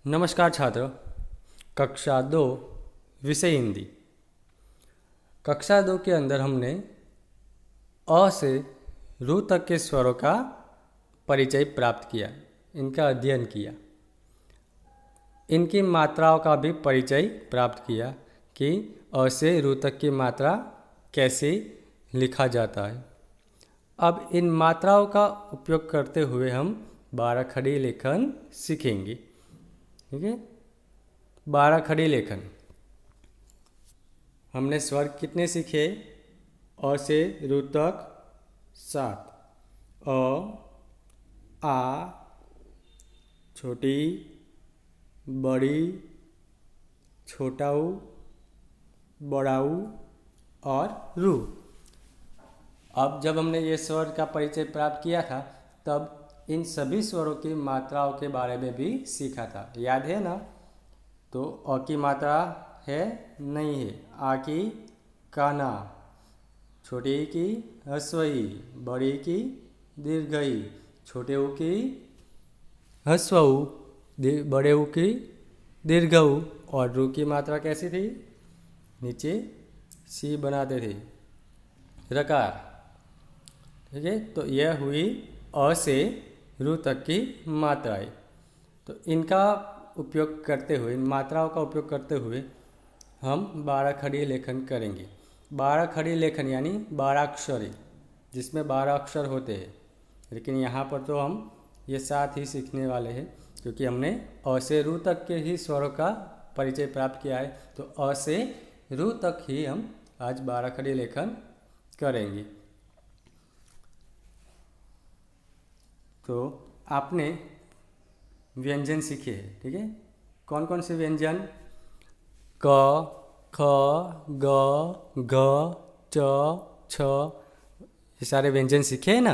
नमस्कार छात्र। कक्षा 2 विषय हिंदी। कक्षा 2 के अंदर हमने अ से रू तक के स्वरों का परिचय प्राप्त किया, इनका अध्ययन किया, इनकी मात्राओं का भी परिचय प्राप्त किया कि अ से रू तक की मात्रा कैसे लिखा जाता है। अब इन मात्राओं का उपयोग करते हुए हम बाराखड़ी लेखन सीखेंगे। ठीक है, बाराखड़ी लेखन। हमने स्वर कितने सीखे? अ से रू तक 7। अ, आ, छोटी, बड़ी, छोटा ऊ, बड़ा ऊ और रू। अब जब हमने ये स्वर का परिचय प्राप्त किया था तब इन सभी स्वरों की मात्राओं के बारे में भी सीखा था, याद है ना? तो अ की मात्रा है, नहीं है। आ की काना, छोटी ई की ह्रस्वई, बड़ी ई की दीर्घई, छोटे ऊ की ह्रस्व ऊ, बड़े ऊ की दीर्घ ऊ। और रू की मात्रा कैसी थी? नीचे सी बनाते थे, रकार। ठीक है, तो यह हुई अ से रू तक की मात्राएं। तो इनका उपयोग करते हुए, इन मात्राओं का उपयोग करते हुए हम बाराखड़ी लेखन करेंगे। बाराखड़ी लेखन यानी 12 अक्षरी, जिसमें 12 अक्षर होते हैं। लेकिन यहाँ पर तो हम ये 7 ही सीखने वाले हैं, क्योंकि हमने अ से रू तक के ही स्वरों का परिचय प्राप्त किया है। तो अ से रू तक ही हम आज बाराखड़ी लेखन करेंगे। तो आपने व्यंजन सीखे हैं, ठीक है? कौन कौन से व्यंजन? क, ख, ग, घ, च, छ, ये सारे व्यंजन सीखे हैं ना?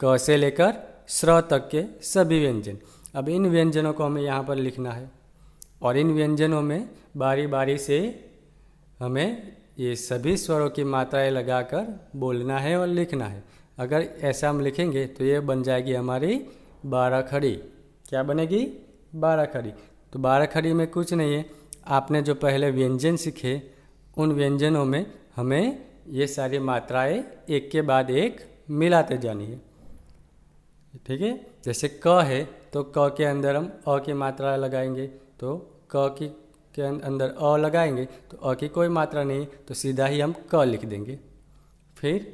क से लेकर स्र तक के सभी व्यंजन। अब इन व्यंजनों को हमें यहाँ पर लिखना है और इन व्यंजनों में बारी बारी से हमें ये सभी स्वरों की मात्राएं लगाकर बोलना है और लिखना है। अगर ऐसा हम लिखेंगे तो ये बन जाएगी हमारी बाराखड़ी। क्या बनेगी? बाराखड़ी। तो बाराखड़ी में कुछ नहीं है, आपने जो पहले व्यंजन सीखे उन व्यंजनों में हमें ये सारी मात्राएं एक के बाद एक मिलाते जानी है। ठीक है, जैसे क है तो क के अंदर हम अ की मात्रा लगाएंगे, तो क की के अंदर अ लगाएंगे तो अ की कोई मात्रा नहीं, तो सीधा ही हम क लिख देंगे। फिर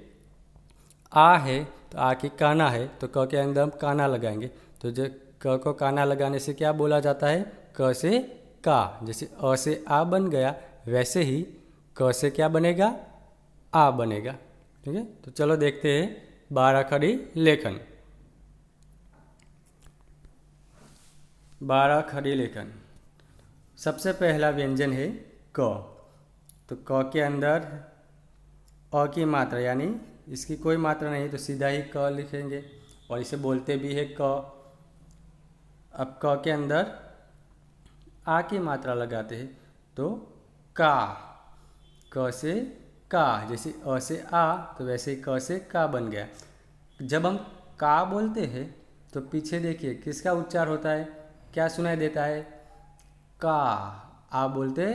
आ है तो आ की काना है, तो क के अंदर हम काना लगाएंगे, तो जो क को काना लगाने से क्या बोला जाता है? क से का। जैसे अ से आ बन गया, वैसे ही क से क्या बनेगा? आ बनेगा। ठीक है, तो चलो देखते हैं बाराखड़ी लेखन। बाराखड़ी लेखन। सबसे पहला व्यंजन है क। तो क के अंदर अ की मात्रा, यानी इसकी कोई मात्रा नहीं, तो सीधा ही क लिखेंगे और इसे बोलते भी है क। अब क के अंदर आ की मात्रा लगाते हैं तो का। क से का, जैसे अ से आ तो वैसे ही क से का बन गया। जब हम का बोलते हैं तो पीछे देखिए किसका उच्चार होता है, क्या सुनाई देता है? का। आ बोलते,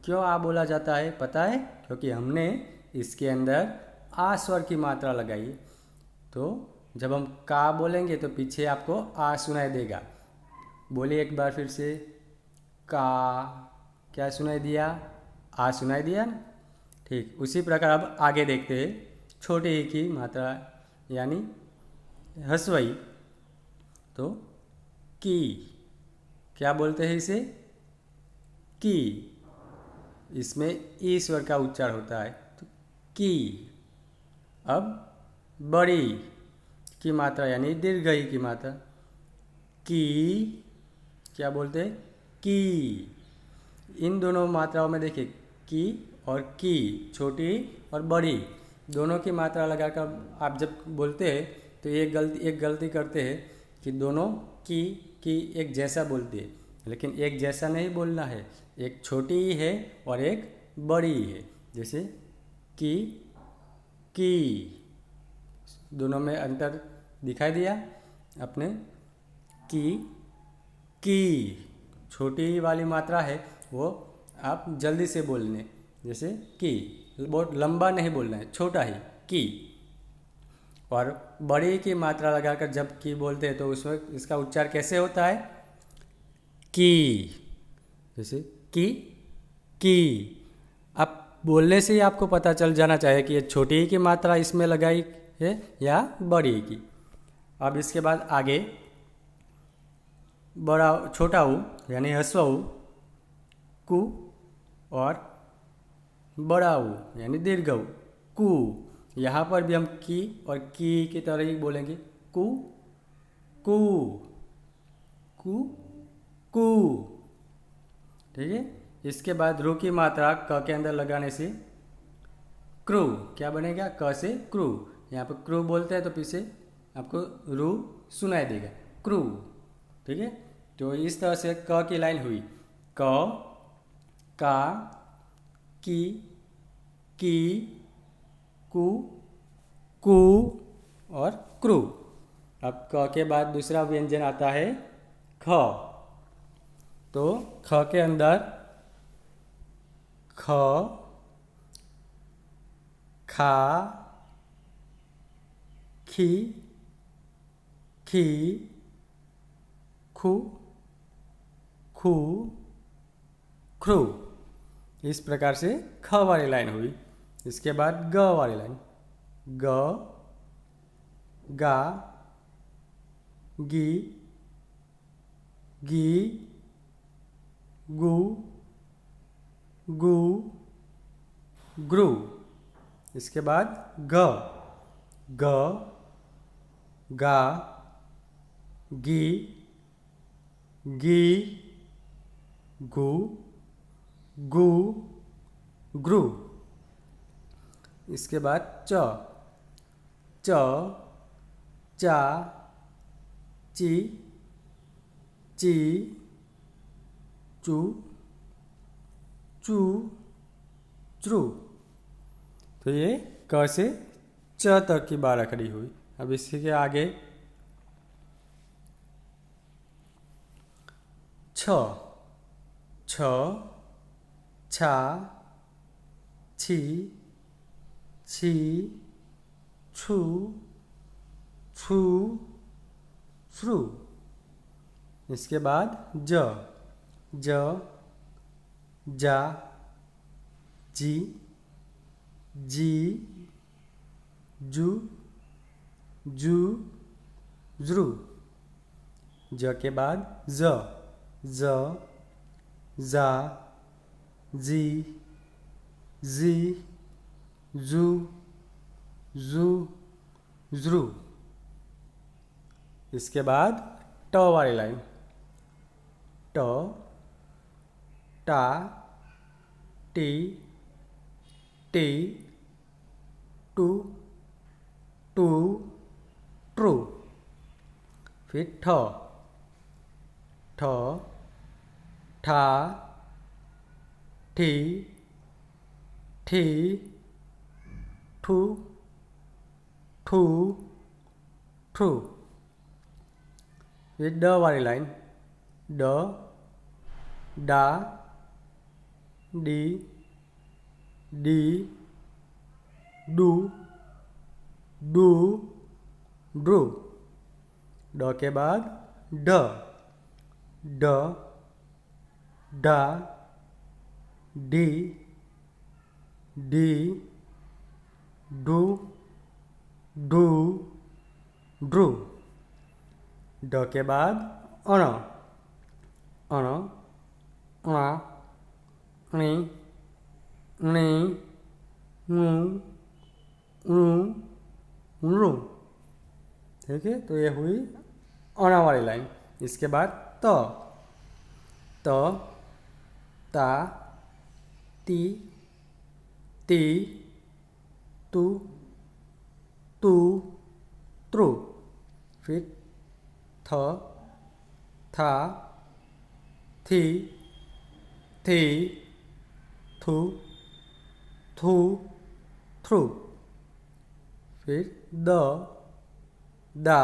क्यों आ बोला जाता है पता है? क्योंकि हमने इसके अंदर आ स्वर की मात्रा लगाई। तो जब हम का बोलेंगे तो पीछे आपको आ सुनाई देगा। बोलिए एक बार फिर से, का। क्या सुनाई दिया? आ सुनाई दिया ना? ठीक, उसी प्रकार अब आगे देखते हैं छोटे ही की मात्रा यानी ह्रस्वई। तो की, क्या बोलते हैं इसे? की। इसमें ई स्वर का उच्चार होता है, तो की। अब बड़ी की मात्रा यानी दीर्घ ई की मात्रा, की। क्या बोलते हैं? की। इन दोनों मात्राओं में देखिए की और की, छोटी और बड़ी, दोनों की मात्रा लगाकर आप जब बोलते हैं तो एक गलती करते हैं कि दोनों की एक जैसा बोलते हैं, लेकिन एक जैसा नहीं बोलना है। एक छोटी ही है और एक बड़ी ही है। जैसे की, दोनों में अंतर दिखाई दिया अपने? की। छोटी वाली मात्रा है वो आप जल्दी से बोलने, जैसे की, बहुत लंबा नहीं बोलना है, छोटा ही की। और बड़ी की मात्रा लगाकर जब की बोलते हैं तो उसमें इसका उच्चार कैसे होता है, की, जैसे की। आप बोलने से ही आपको पता चल जाना चाहिए कि ये छोटी की मात्रा इसमें लगाई है या बड़ी की। अब इसके बाद आगे बड़ा छोटा ऊ यानी ह्रस्व ऊ कु, और बड़ा ऊ यानी दीर्घ ऊ कु। यहाँ पर भी हम की और की तरह ही बोलेंगे, कु कु कु कु। ठीक है। इसके बाद रू की मात्रा क के अंदर लगाने से क्रू, क्या बनेगा, क से क्रू। यहाँ पर क्रू बोलते हैं तो पीछे आपको रू सुनाई देगा, क्रू। ठीक है। तो इस तरह से क की लाइन हुई, क, का, की, कु, कु और क्रू। अब क के बाद दूसरा व्यंजन आता है ख। तो ख के अंदर ख, खा, खी, खु, खू, ख्रू। इस प्रकार से ख वाली लाइन हुई। इसके बाद ग वाली लाइन, ग, गा, गी, गु, ग्रू। इसके बाद ग, गा, गी, गु, ग्रू। इसके बाद च, चा, ची, चू, च्रू। तो ये क से च तक की 12 खड़ी हुई। अब इसी के आगे छ, छा, छी, छु, छ्रू। इसके बाद ज, जा, जी, जू, ज्रू। ज के बाद ज, जा, जी, जू, ज्रू। इसके बाद ट वाली लाइन, ट, टा, टी, टू, ट्रू। फिर ठ, ठा, ठी, ठू, ट्रू। फिर ड वाली लाइन, ड, डा, डी, डू, ड्रू। ड के बाद ड, डा, डी, डू, ड्रू। ड के बाद अण, अणा, अणी, णू। ठीक है। तो ये हुई अणा वाली लाइन। इसके बाद त, ता, ती, तू, त्रू। फिर थ, था, थी, थू, थ्रू। फिर द, दा,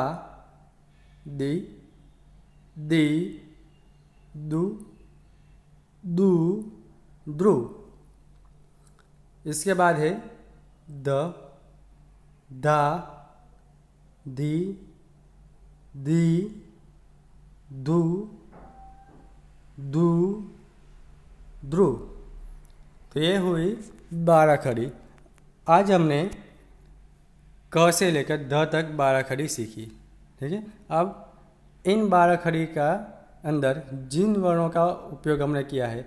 दी, दू, दू, द्रु। इसके बाद है द, दा, दी, दी, दू, दू, द्रु। तो ये हुई 12 खड़ी। आज हमने क से लेकर ध तक 12 खड़ी सीखी। ठीक है, अब इन 12 खड़ी का अंदर जिन वर्णों का उपयोग हमने किया है,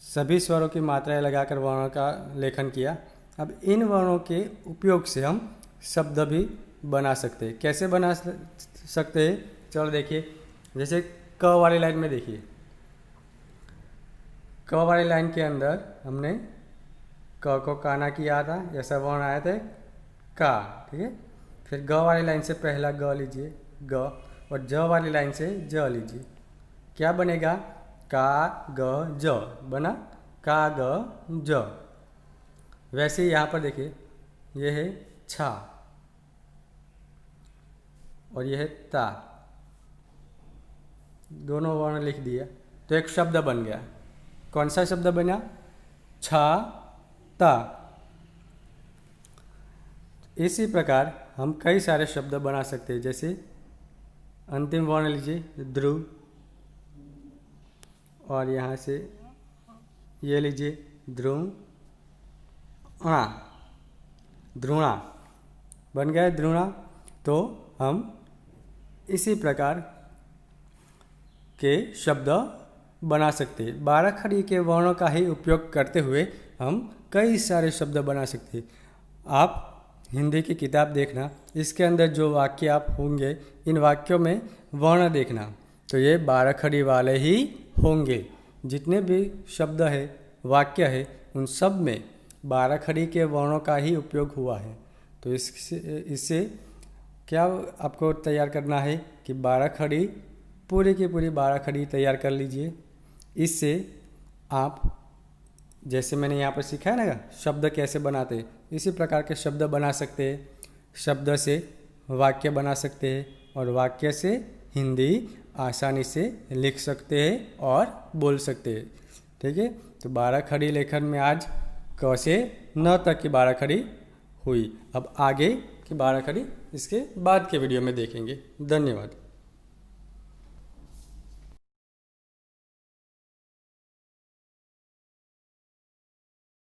सभी स्वरों की मात्राएं लगाकर वर्णों का लेखन किया। अब इन वर्णों के उपयोग से हम शब्द भी बना सकते हैं। कैसे बना सकते हैं, चलो देखिए। जैसे क वाली लाइन में देखिए, क वाली लाइन के अंदर हमने क को काना किया था, ऐसा वर्ण आया था का। ठीक है, फिर ग वाली लाइन से पहला ग लीजिए ग, और ज वाली लाइन से ज लीजिए। क्या बनेगा, का ग ज बना, का ग ज। वैसे ही यहाँ पर देखिए, ये है छा और ये है ता, दोनों वर्ण लिख दिया तो एक शब्द बन गया। कौन सा शब्द बना, छा ता। इसी प्रकार हम कई सारे शब्द बना सकते हैं। जैसे अंतिम वर्ण लीजिए ध्रुव, और यहाँ से ये लीजिए ध्रुव, णा, ध्रुणा बन गया ध्रुणा। तो हम इसी प्रकार के शब्द बना सकते हैं। 12 खड़ी के वर्णों का ही उपयोग करते हुए हम कई सारे शब्द बना सकते हैं। आप हिंदी की किताब देखना, इसके अंदर जो वाक्य आप होंगे, इन वाक्यों में वर्ण देखना, तो ये 12 खड़ी वाले ही होंगे। जितने भी शब्द है, वाक्य है, उन सब में 12 खड़ी के वर्णों का ही उपयोग हुआ है। तो इससे क्या आपको तैयार करना है कि 12 खड़ी, पूरी की पूरी 12 खड़ी तैयार कर लीजिए। इससे आप, जैसे मैंने यहाँ पर सिखाया ना शब्द कैसे बनाते हैं, इसी प्रकार के शब्द बना सकते हैं। शब्द से वाक्य बना सकते हैं, और वाक्य से हिंदी आसानी से लिख सकते हैं और बोल सकते हैं। ठीक है, तो 12 खड़ी लेखन में आज क से न तक की 12 खड़ी हुई। अब आगे की 12 खड़ी इसके बाद के वीडियो में देखेंगे। धन्यवाद।